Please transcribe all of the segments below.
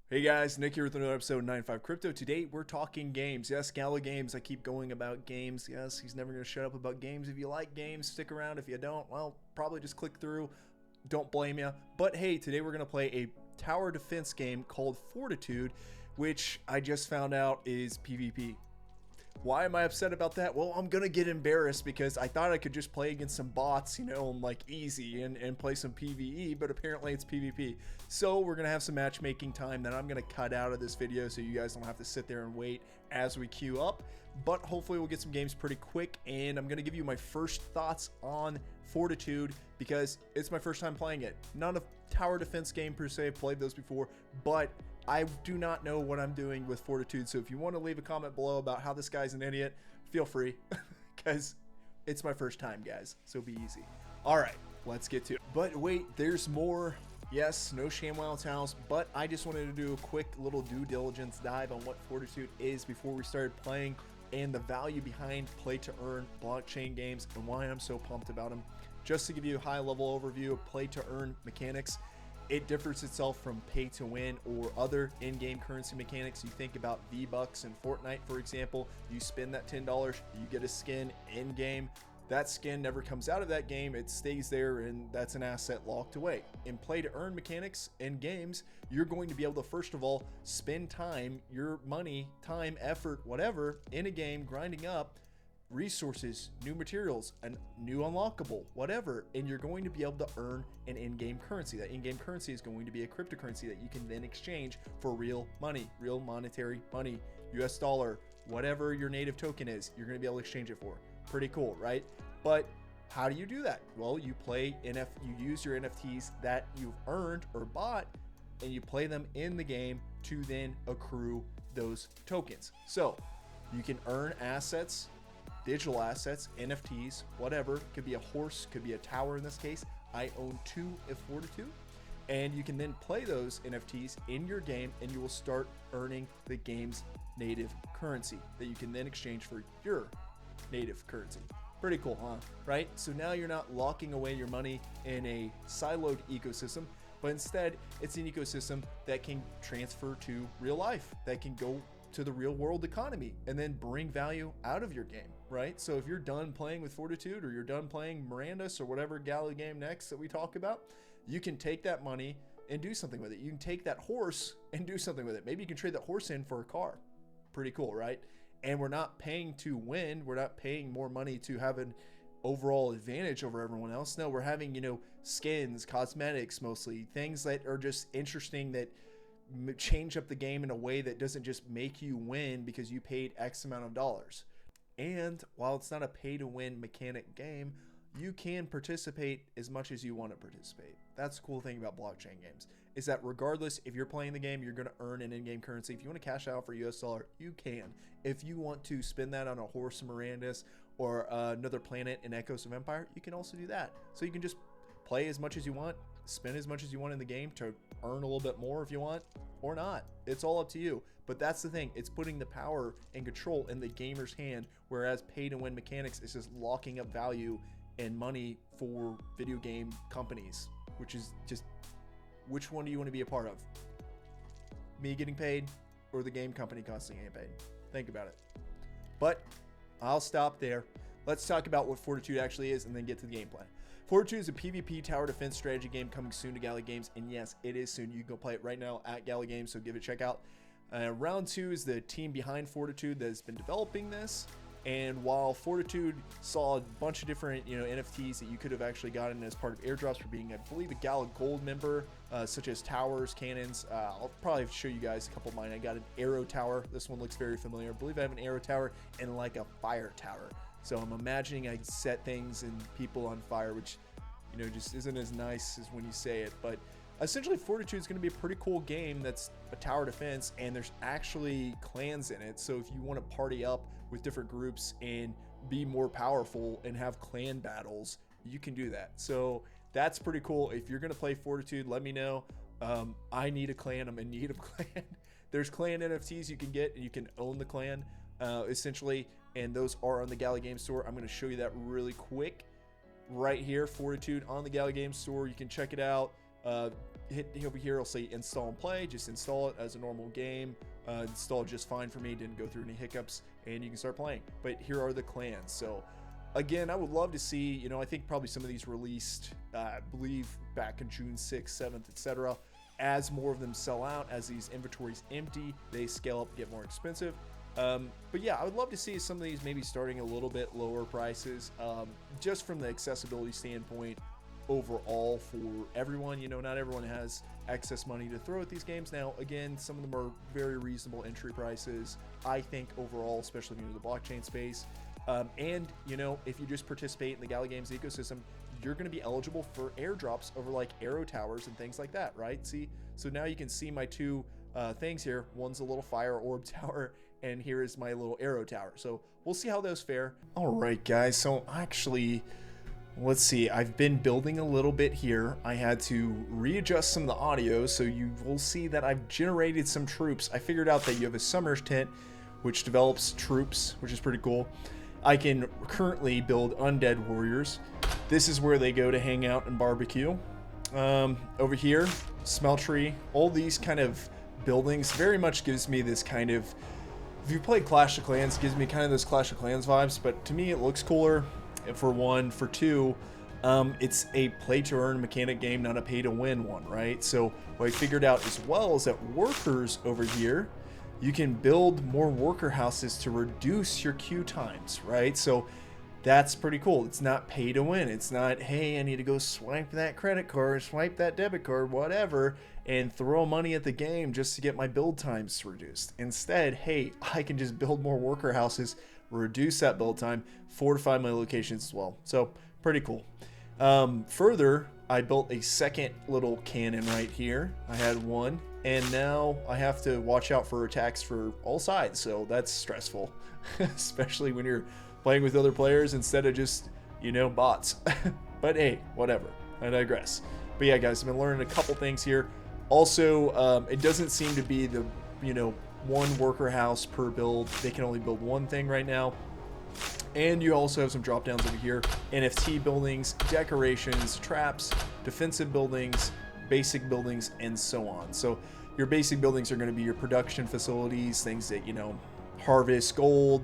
Hey guys, Nick here with another episode of 95 Crypto. Today we're talking games. Yes, Gala Games. I keep going about games. Yes, he's never going to shut up about games. If you like games, stick around. If you don't, well, probably just click through. Don't blame you. But hey, today we're going to play a tower defense game called Fortitude, which I just found out is PvP. Why am I upset about that? Well, I'm gonna get embarrassed because I thought I could just play against some bots, like easy and play some PvE, but apparently it's PvP. So we're gonna have some matchmaking time that I'm gonna cut out of this video so you guys don't have to sit there and wait as we queue up. But hopefully we'll get some games pretty quick, and I'm gonna give you my first thoughts on Fortitude because it's my first time playing it. Not a tower defense game per se, I've played those before, but I do not know what I'm doing with Fortitude, so if you want to leave a comment below about how this guy's an idiot, feel free, because it's my first time, guys, so be easy. Alright, let's get to it. But wait, there's more. Yes, no ShamWow towels, but I just wanted to do a quick little due diligence dive on what Fortitude is before we started playing, and the value behind play-to-earn blockchain games, and why I'm so pumped about them. Just to give you a high-level overview of play-to-earn mechanics, it differs itself from pay to win or other in-game currency mechanics. You think about V-Bucks in Fortnite, for example. You spend that $10, you get a skin in-game. That skin never comes out of that game, it stays there, and that's an asset locked away. In play-to-earn mechanics in games, you're going to be able to, first of all, spend time, your money, time, effort, whatever, in a game, grinding up resources, new materials, a new unlockable, whatever, and you're going to be able to earn an in-game currency. That in-game currency is going to be a cryptocurrency that you can then exchange for real money, real monetary money, US dollar, whatever your native token is, you're going to be able to exchange it for. Pretty cool, right? But how do you do that? Well, you use your NFTs that you've earned or bought, and you play them in the game to then accrue those tokens. So you can earn assets, digital assets, NFTs, whatever. Could be a horse, could be a tower in this case. I own 2 of Fortitude. And you can then play those NFTs in your game, and you will start earning the game's native currency that you can then exchange for your native currency. Pretty cool, huh? Right? So now you're not locking away your money in a siloed ecosystem, but instead it's an ecosystem that can transfer to real life, that can go to the real world economy and then bring value out of your game, right? So if you're done playing with Fortitude, or you're done playing Mirandus or whatever Gala game next that we talk about, you can take that money and do something with it. You can take that horse and do something with it. Maybe you can trade that horse in for a car. Pretty cool, right? And we're not paying to win. We're not paying more money to have an overall advantage over everyone else. No, we're having, skins, cosmetics, mostly things that are just interesting, that change up the game in a way that doesn't just make you win because you paid X amount of dollars. And while it's not a pay to win mechanic game, you can participate as much as you want to participate. That's the cool thing about blockchain games, is that regardless if you're playing the game, you're going to earn an in-game currency. If you want to cash out for US dollar, you can. If you want to spend that on a horse in Mirandus or another planet in Echoes of Empire, you can also do that. So you can just play as much as you want, spend as much as you want in the game to earn a little bit more if you want, or not. It's all up to you. But that's the thing, it's putting the power and control in the gamer's hand, whereas pay to win mechanics is just locking up value and money for video game companies, which is just, which one do you want to be a part of? Me getting paid, or the game company constantly getting paid? Think about it. But I'll stop there. Let's talk about what Fortitude actually is and then get to the gameplay. Fortitude is a PvP tower defense strategy game coming soon to Gala Games, and yes, it is soon. You can go play it right now at Gala Games, so give it a check out. Round 2 is the team behind Fortitude that has been developing this, and while Fortitude saw a bunch of different NFTs that you could have actually gotten as part of airdrops for being, I believe, a Gala Gold member, such as towers, cannons. I'll probably show you guys a couple of mine. I got an arrow tower. This one looks very familiar. I believe I have an arrow tower and like a fire tower. So I'm imagining I set things and people on fire, which, just isn't as nice as when you say it. But essentially, Fortitude is going to be a pretty cool game that's a tower defense, and there's actually clans in it. So if you want to party up with different groups and be more powerful and have clan battles, you can do that. So that's pretty cool. If you're going to play Fortitude, let me know. I need a clan. I'm in need of a clan. There's clan NFTs you can get, and you can own the clan, essentially, and those are on the Gala Games Store. I'm going to show you that really quick right here. Fortitude on the Gala Games Store. You can check it out. hit over here, it'll say install and play. Just install it as a normal game. Installed just fine for me, didn't go through any hiccups, and you can start playing. But here are the clans. So again, I would love to see, you know, I think probably some of these released, I believe back in June 6th, 7th, etc. As more of them sell out, as these inventories empty, they scale up, get more expensive. But yeah, I would love to see some of these maybe starting a little bit lower prices, just from the accessibility standpoint overall for everyone. You know, not everyone has excess money to throw at these games. Now, again, some of them are very reasonable entry prices, I think, overall, especially in the blockchain space. And, you know, if you just participate in the Gala Games ecosystem, you're going to be eligible for airdrops over like arrow towers and things like that, right? See, so now you can see my two things here. One's a little fire orb tower, and here is my little arrow tower. So we'll see how those fare. All right, guys. So actually, let's see. I've been building a little bit here. I had to readjust some of the audio, so you will see that I've generated some troops. I figured out that you have a summer's tent, which develops troops, which is pretty cool. I can currently build undead warriors. This is where they go to hang out and barbecue. Over here, smeltery, all these kind of buildings very much gives me this kind of, if you play Clash of Clans, gives me kind of those Clash of Clans vibes, but to me it looks cooler, for one. For two, it's a play to earn mechanic game, not a pay to win one, right? So what I figured out as well is that workers over here, you can build more worker houses to reduce your queue times, right? So that's pretty cool. It's not pay to win. It's not, hey, I need to go swipe that credit card, swipe that debit card, whatever, and throw money at the game just to get my build times reduced. Instead, hey, I can just build more worker houses, reduce that build time, fortify my locations as well. So pretty cool. Further, I built a second little cannon right here. I had one, and now I have to watch out for attacks for all sides. So that's stressful, especially when you're playing with other players instead of just, you know, bots. But hey, whatever. I digress. But yeah, guys, I've been learning a couple things here. Also, it doesn't seem to be the, you know, one worker house per build. They can only build one thing right now. And you also have some drop downs over here. NFT buildings, decorations, traps, defensive buildings, basic buildings, and so on. So your basic buildings are going to be your production facilities, things that, you know, harvest gold,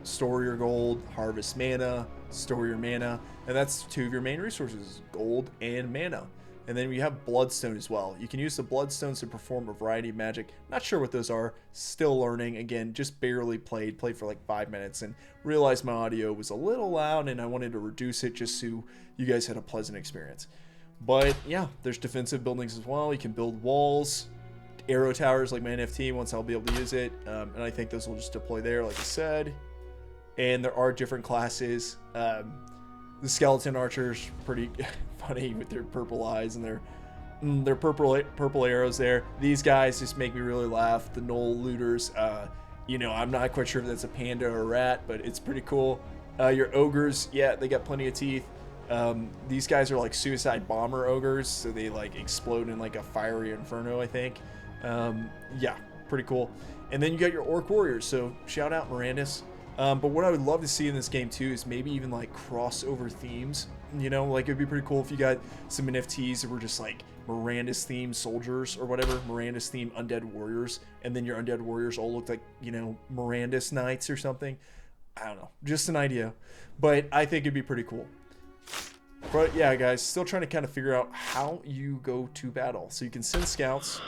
store your gold, harvest mana, store your mana. And that's two of your main resources, gold and mana. And then we have bloodstone as well. You can use the bloodstones to perform a variety of magic. Not sure what those are. Still learning. Again, just barely played for like 5 minutes and realized my audio was a little loud and I wanted to reduce it just so you guys had a pleasant experience. But yeah, there's defensive buildings as well. You can build walls, arrow towers like my NFT once I'll be able to use it. And I think those will just deploy there, like I said. And there are different classes. The skeleton archers, pretty funny with their purple eyes and their purple arrows there. These guys just make me really laugh. The Knoll looters, you know, I'm not quite sure if that's a panda or a rat, but it's pretty cool. Your ogres, yeah, they got plenty of teeth. These guys are like suicide bomber ogres, so they like explode in like a fiery inferno, I think. Yeah, pretty cool. And then you got your orc warriors, so shout out Mirandus. But what I would love to see in this game too is maybe even like crossover themes. You know, like it'd be pretty cool if you got some NFTs that were just like Mirandus themed soldiers or whatever, Mirandus themed undead warriors, and then your undead warriors all looked like, you know, Mirandus knights or something. I don't know, just an idea, but I think it'd be pretty cool. But yeah, guys, still trying to kind of figure out how you go to battle. So you can send scouts.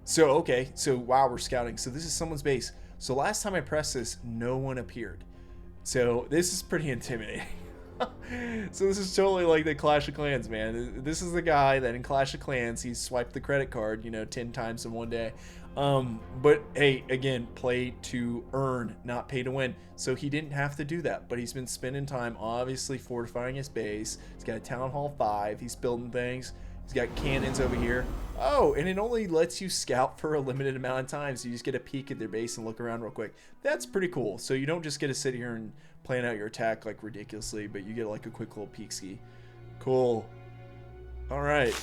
So, okay, so wow, we're scouting. So this is someone's base. So last time I pressed this, no one appeared. So this is pretty intimidating. So this is totally like the Clash of Clans, man. This is the guy that in Clash of Clans, he swiped the credit card, you know, 10 times in one day. But hey, again, play to earn, not pay to win. So he didn't have to do that, but he's been spending time obviously fortifying his base. He's got a Town Hall 5. He's building things. He's got cannons over here. Oh, and it only lets you scout for a limited amount of time, so you just get a peek at their base and look around real quick. That's pretty cool. So you don't just get to sit here and plan out your attack like ridiculously, but you get like a quick little peek ski. Cool. All right.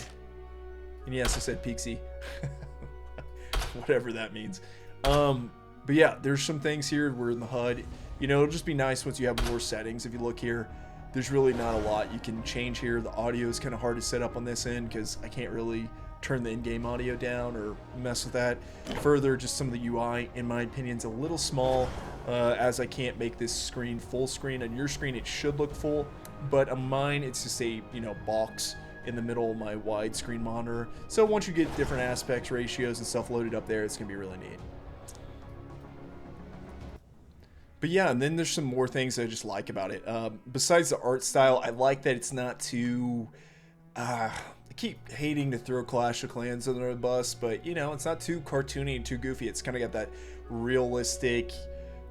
And yes, I said peek ski. Whatever that means. But yeah, there's some things here. We're in the HUD. You know, it'll just be nice once you have more settings. If you look here, there's really not a lot you can change here. The audio is kind of hard to set up on this end because I can't really turn the in-game audio down or mess with that. Further, just some of the UI, in my opinion, is a little small, as I can't make this screen full screen. On your screen, it should look full, but on mine, it's just a, you know, box in the middle of my widescreen monitor. So once you get different aspects, ratios, and stuff loaded up there, it's gonna be really neat. But yeah, and then there's some more things I just like about it. Besides the art style, I like that it's not too... I keep hating to throw Clash of Clans under the bus, but you know, it's not too cartoony and too goofy. It's kind of got that realistic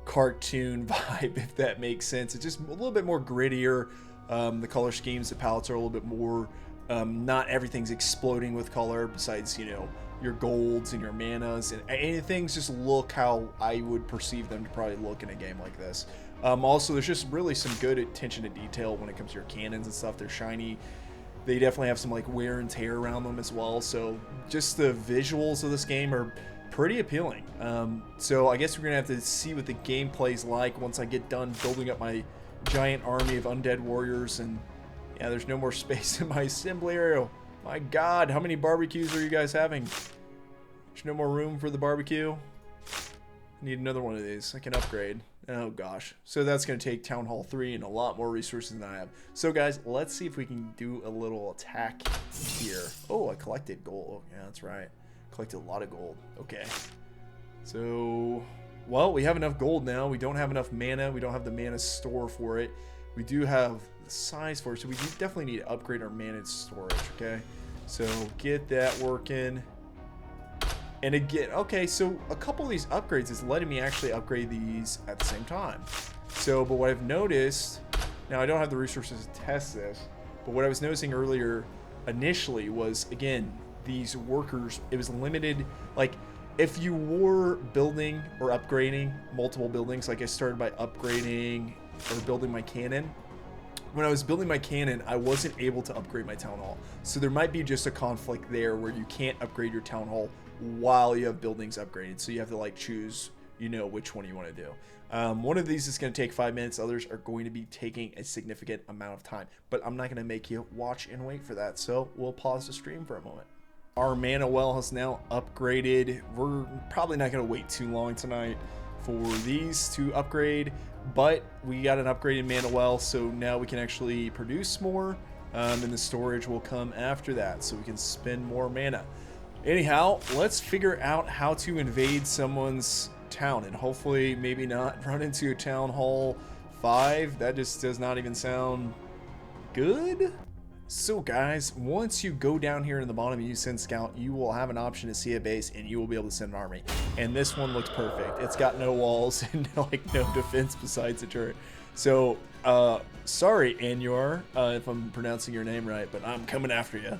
cartoon vibe, if that makes sense. It's just a little bit more grittier. The color schemes, the palettes are a little bit more... not everything's exploding with color besides, you know, your golds and your manas, and things just look how I would perceive them to probably look in a game like this. Also, there's just really some good attention to detail when it comes to your cannons and stuff. They're shiny. They definitely have some like wear and tear around them as well. So just the visuals of this game are pretty appealing. So I guess we're gonna have to see what the gameplay's like once I get done building up my giant army of undead warriors. And yeah, there's no more space in my assembly area. My God, how many barbecues are you guys having? There's no more room for the barbecue. I need another one of these. I can upgrade. Oh gosh. So that's going to take Town Hall 3 and a lot more resources than I have. So guys, let's see if we can do a little attack here. Oh, I collected gold. Oh, yeah, that's right. Collected a lot of gold. Okay. So, well, we have enough gold now. We don't have enough mana. We don't have the mana store for it. We do have the size for it, so we definitely need to upgrade our mana storage, okay? So get that working. And again, okay, so a couple of these upgrades is letting me actually upgrade these at the same time. So, but what I've noticed, now I don't have the resources to test this, but what I was noticing earlier initially was, again, these workers, it was limited, like, if you were building or upgrading multiple buildings, like I started by upgrading or building my cannon, when I was building my cannon, I wasn't able to upgrade my town hall. So there might be just a conflict there where you can't upgrade your town hall while you have buildings upgraded. So you have to like choose, you know, which one you want to do. One of these is going to take 5 minutes. Others are going to be taking a significant amount of time. But I'm not going to make you watch and wait for that. So we'll pause the stream for a moment. Our mana well has now upgraded. We're probably not going to wait too long tonight for these to upgrade. But we got an upgraded mana well, so now we can actually produce more, and the storage will come after that, so we can spend more mana. Anyhow, let's figure out how to invade someone's town, and hopefully maybe not run into a Town Hall 5. That just does not even sound good. So guys, once you go down here in the bottom and you send scout, you will have an option to see a base and you will be able to send an army. And this one looks perfect. It's got no walls and like no defense besides the turret. So, sorry Anur, if I'm pronouncing your name right, but I'm coming after you.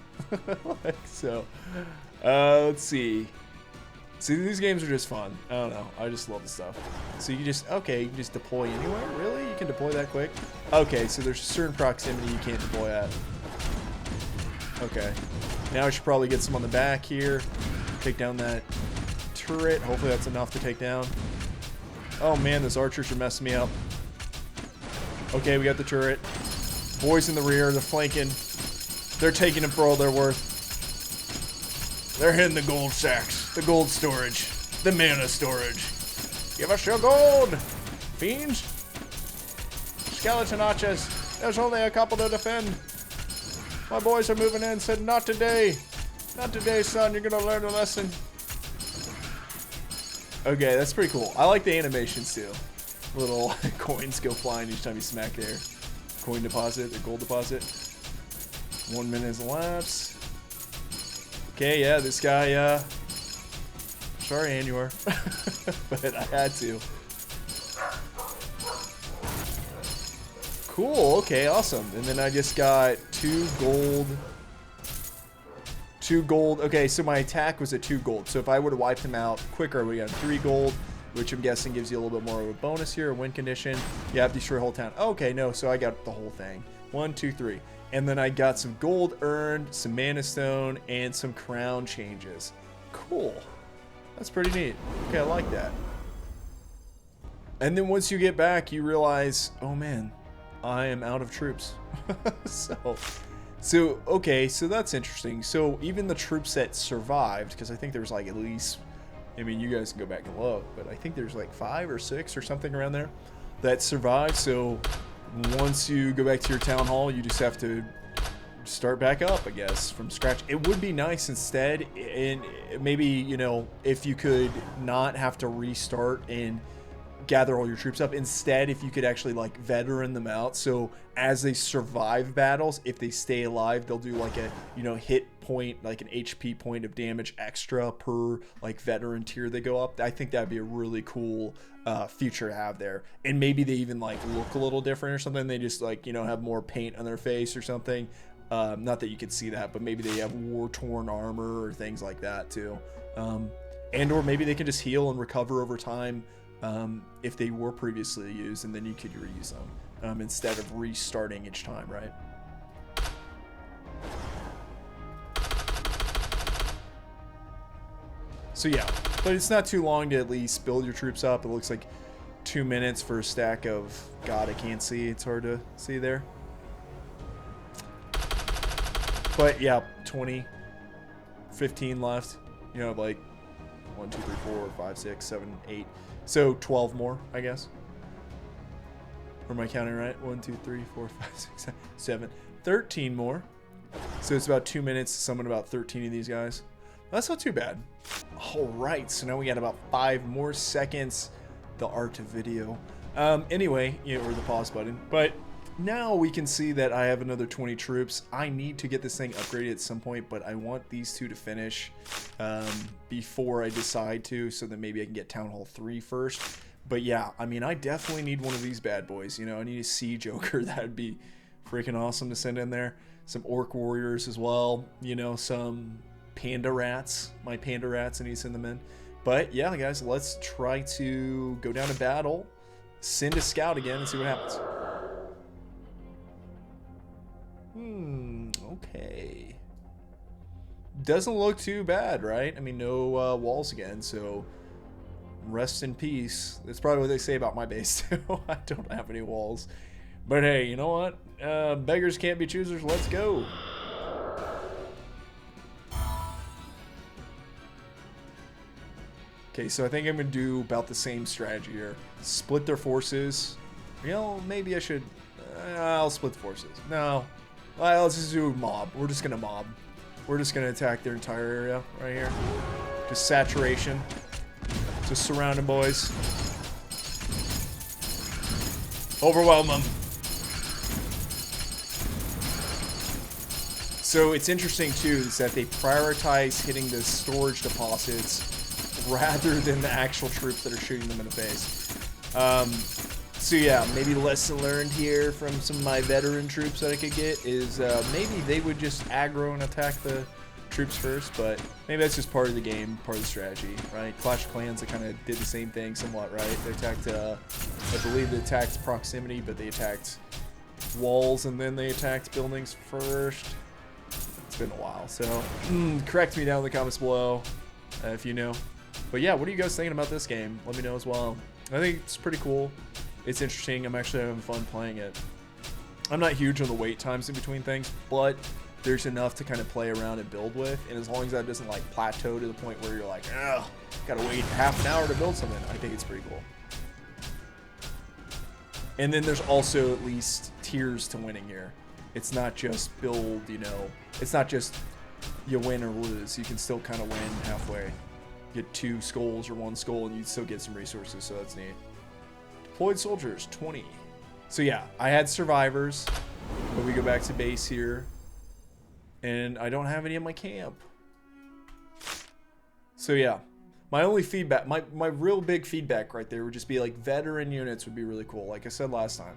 So, let's see. See, these games are just fun. I don't know. I just love the stuff. So you just, okay, you can just deploy anywhere? Really? You can deploy that quick? Okay, so there's a certain proximity you can't deploy at. Okay. Now I should probably get some on the back here. Take down that turret. Hopefully that's enough to take down. Oh man, those archers are messing me up. Okay, we got the turret. Boys in the rear, they're flanking. They're taking them for all they're worth. They're hitting the gold sacks, the gold storage, the mana storage. Give us your gold, fiends. Skeleton archers, there's only a couple to defend. My boys are moving in, said not today. Not today, son, you're gonna learn a lesson. Okay, that's pretty cool. I like the animations too. Little coins go flying each time you smack there. Coin deposit, or gold deposit. 1 minute has elapsed. Okay, yeah, this guy, sorry, Anur, but I had to. Cool, okay, awesome. And then I just got 2 gold. 2 gold. Okay, so my attack was at 2 gold. So if I would have wiped him out quicker, we got 3 gold, which I'm guessing gives you a little bit more of a bonus here, a win condition. You have to destroy a whole town. Okay, no, so I got the whole thing. 1, 2, 3. And then I got some gold earned, some mana stone, and some crown changes. Cool. That's pretty neat. Okay, I like that. And then once you get back, you realize, oh man, I am out of troops. So okay, so that's interesting. So even the troops that survived, because I think there's like at least, I mean, you guys can go back and look, but I think there's like 5 or 6 or something around there that survived. So once you go back to your town hall, you just have to start back up, I guess, from scratch. It would be nice instead, and maybe, you know, if you could not have to restart and gather all your troops up. Instead, if you could actually like veteran them out, so as they survive battles, if they stay alive, they'll do like a, you know, hit point, like an HP point of damage extra per like veteran tier they go up. I think that'd be a really cool feature to have there. And maybe they even like look a little different or something. They just like, you know, have more paint on their face or something. Not that you could see that, but maybe they have war-torn armor or things like that too. And or maybe they can just heal and recover over time if they were previously used, and then you could reuse them instead of restarting each time, right? So yeah, but it's not too long to at least build your troops up. It looks like 2 minutes for a stack of, God, I can't see. It's hard to see there. But yeah, 20, 15 left. You know, like 1, 2, 3, 4, 5, 6, 7, 8. So 12 more, I guess. Or am I counting right? 1, 2, 3, 4, 5, 6, 7, 13 more. So it's about 2 minutes to summon about 13 of these guys. That's not too bad. All right, so now we got about 5 more seconds. The art of video. Anyway, you know, or the pause button. But now we can see that I have another 20 troops. I need to get this thing upgraded at some point, but I want these 2 to finish before I decide to, so that maybe I can get Town Hall 3 first. But yeah, I mean, I definitely need one of these bad boys. You know, I need a Sea Joker. That would be freaking awesome to send in there. Some Orc Warriors as well. You know, some Panda Rats. My Panda Rats, I need to send them in. But yeah, guys, let's try to go down to battle, send a scout again, and see what happens. Okay. Doesn't look too bad, right? I mean, no walls again, so rest in peace. That's probably what they say about my base, too. I don't have any walls. But hey, you know what? Beggars can't be choosers. Let's go. Okay, so I think I'm going to do about the same strategy here. Split their forces. You know, maybe I should... I'll split the forces. No. Well, let's just do a mob. We're just going to mob. We're just going to attack their entire area right here. Just saturation. Just surround them, boys. Overwhelm them. So it's interesting, too, is that they prioritize hitting the storage deposits rather than the actual troops that are shooting them in the face. So yeah, maybe lesson learned here from some of my veteran troops that I could get is maybe they would just aggro and attack the troops first, but maybe that's just part of the game, part of the strategy, right? Clash of Clans, they kind of did the same thing somewhat, right? They attacked, I believe they attacked proximity, but they attacked walls and then they attacked buildings first. It's been a while, so correct me down in the comments below if you know. But yeah, what are you guys thinking about this game? Let me know as well. I think it's pretty cool. It's interesting. I'm actually having fun playing it. I'm not huge on the wait times in between things, but there's enough to kind of play around and build with. And as long as that doesn't like plateau to the point where you're like, ugh, gotta wait half an hour to build something, I think it's pretty cool. And then there's also at least tiers to winning here. It's not just build, you know, it's not just you win or lose. You can still kind of win halfway. Get 2 skulls or 1 skull and you still get some resources, so that's neat. Deployed soldiers, 20. So yeah, I had survivors, but we go back to base here, and I don't have any in my camp. So yeah, my only feedback, my real big feedback right there would just be like veteran units would be really cool. Like I said last time,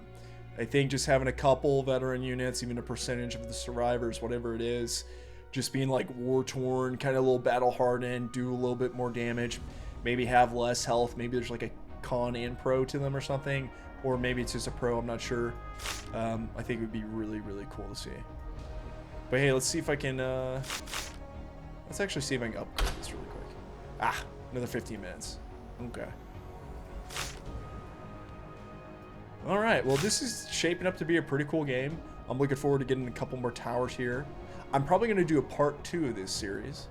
I think just having a couple veteran units, even a percentage of the survivors, whatever it is, just being like war-torn, kind of a little battle-hardened, do a little bit more damage, maybe have less health, maybe there's like a con and pro to them or something, or maybe it's just a pro, I'm not sure. I think it would be really, really cool to see. But hey, let's see if I can, let's actually see if I can upgrade this really quick. Ah, another 15 minutes. Okay. All right, well, this is shaping up to be a pretty cool game. I'm looking forward to getting a couple more towers here. I'm probably going to do a part 2 of this series.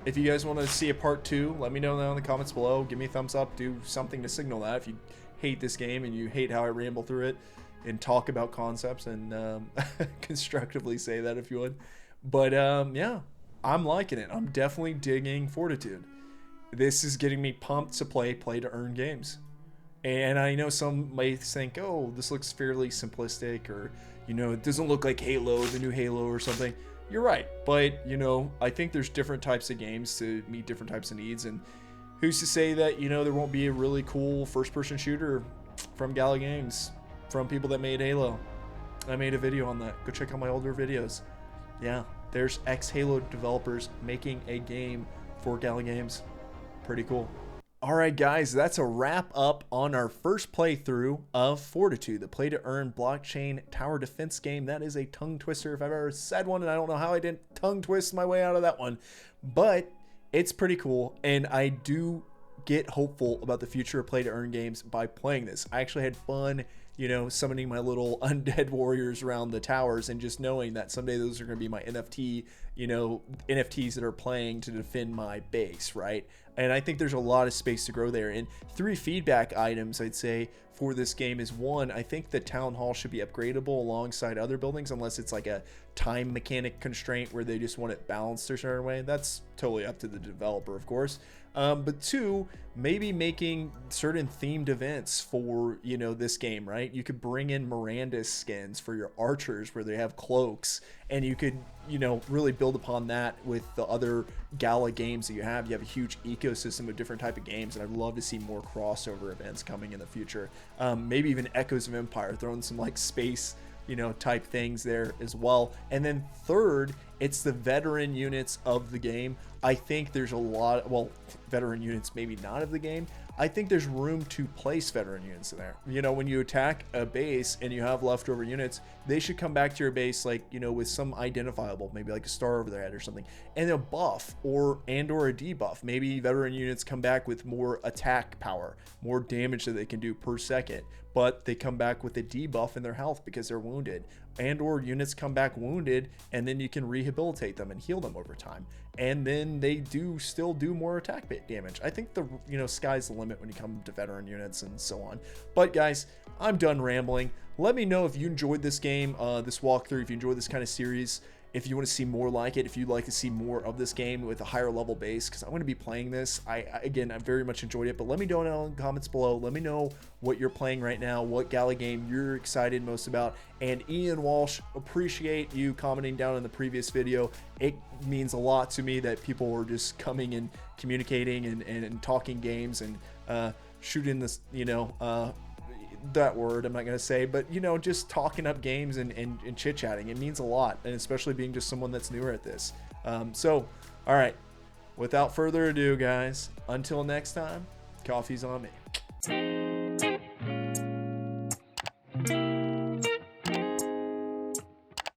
If you guys want to see a part 2, let me know down in the comments below. Give me a thumbs up. Do something to signal that if you hate this game and you hate how I ramble through it and talk about concepts, and constructively say that if you would. But yeah, I'm liking it. I'm definitely digging Fortitude. This is getting me pumped to play to earn games. And I know some might think, oh, this looks fairly simplistic, or, you know, it doesn't look like Halo, the new Halo or something. You're right, but, you know, I think there's different types of games to meet different types of needs, and who's to say that, you know, there won't be a really cool first-person shooter from Gala Games, from people that made Halo. I made a video on that. Go check out my older videos. Yeah, there's ex-Halo developers making a game for Gala Games. Pretty cool. Alright guys, that's a wrap up on our first playthrough of Fortitude, the play-to-earn blockchain tower defense game. That is a tongue twister if I've ever said one, and I don't know how I didn't tongue twist my way out of that one. But it's pretty cool, and I do get hopeful about the future of play-to-earn games by playing this. I actually had fun, you know, summoning my little undead warriors around the towers, and just knowing that someday those are going to be my NFT, you know, NFTs that are playing to defend my base, right? And I think there's a lot of space to grow there. And 3 feedback items I'd say for this game is, 1, I think the town hall should be upgradable alongside other buildings, unless it's like a time mechanic constraint where they just want it balanced a certain way. That's totally up to the developer, of course. But 2, maybe making certain themed events for, you know, this game, right? You could bring in Miranda skins for your archers where they have cloaks, and you could, you know, really build upon that with the other Gala games that you have. You have a huge ecosystem of different type of games, and I'd love to see more crossover events coming in the future. Maybe even Echoes of Empire, throwing some like space, you know, type things there as well. And then 3rd, it's the veteran units of the game. I think there's a lot, well, veteran units maybe not of the game. I think there's room to place veteran units in there. You know, when you attack a base and you have leftover units, they should come back to your base, like, you know, with some identifiable, maybe like a star over their head or something, and a buff or a debuff. Maybe veteran units come back with more attack power, more damage that they can do per second, but they come back with a debuff in their health because they're wounded, and or units come back wounded, and then you can rehabilitate them and heal them over time, and then they do still do more attack damage. I think the, you know, sky's the limit when you come to veteran units and so on. But guys, I'm done rambling. Let me know if you enjoyed this game, this walkthrough, if you enjoyed this kind of series, if you want to see more like it, if you'd like to see more of this game with a higher level base, because I'm going to be playing this. Again, I very much enjoyed it, but let me know in the comments below. Let me know what you're playing right now, what Gala game you're excited most about. And Ian Walsh, appreciate you commenting down in the previous video. It means a lot to me that people were just coming and communicating and talking games and shooting this, you know, that word I'm not gonna say, but, you know, just talking up games and chit-chatting. It means a lot, and especially being just someone that's newer at this. So all right, without further ado guys, until next time, coffee's on me.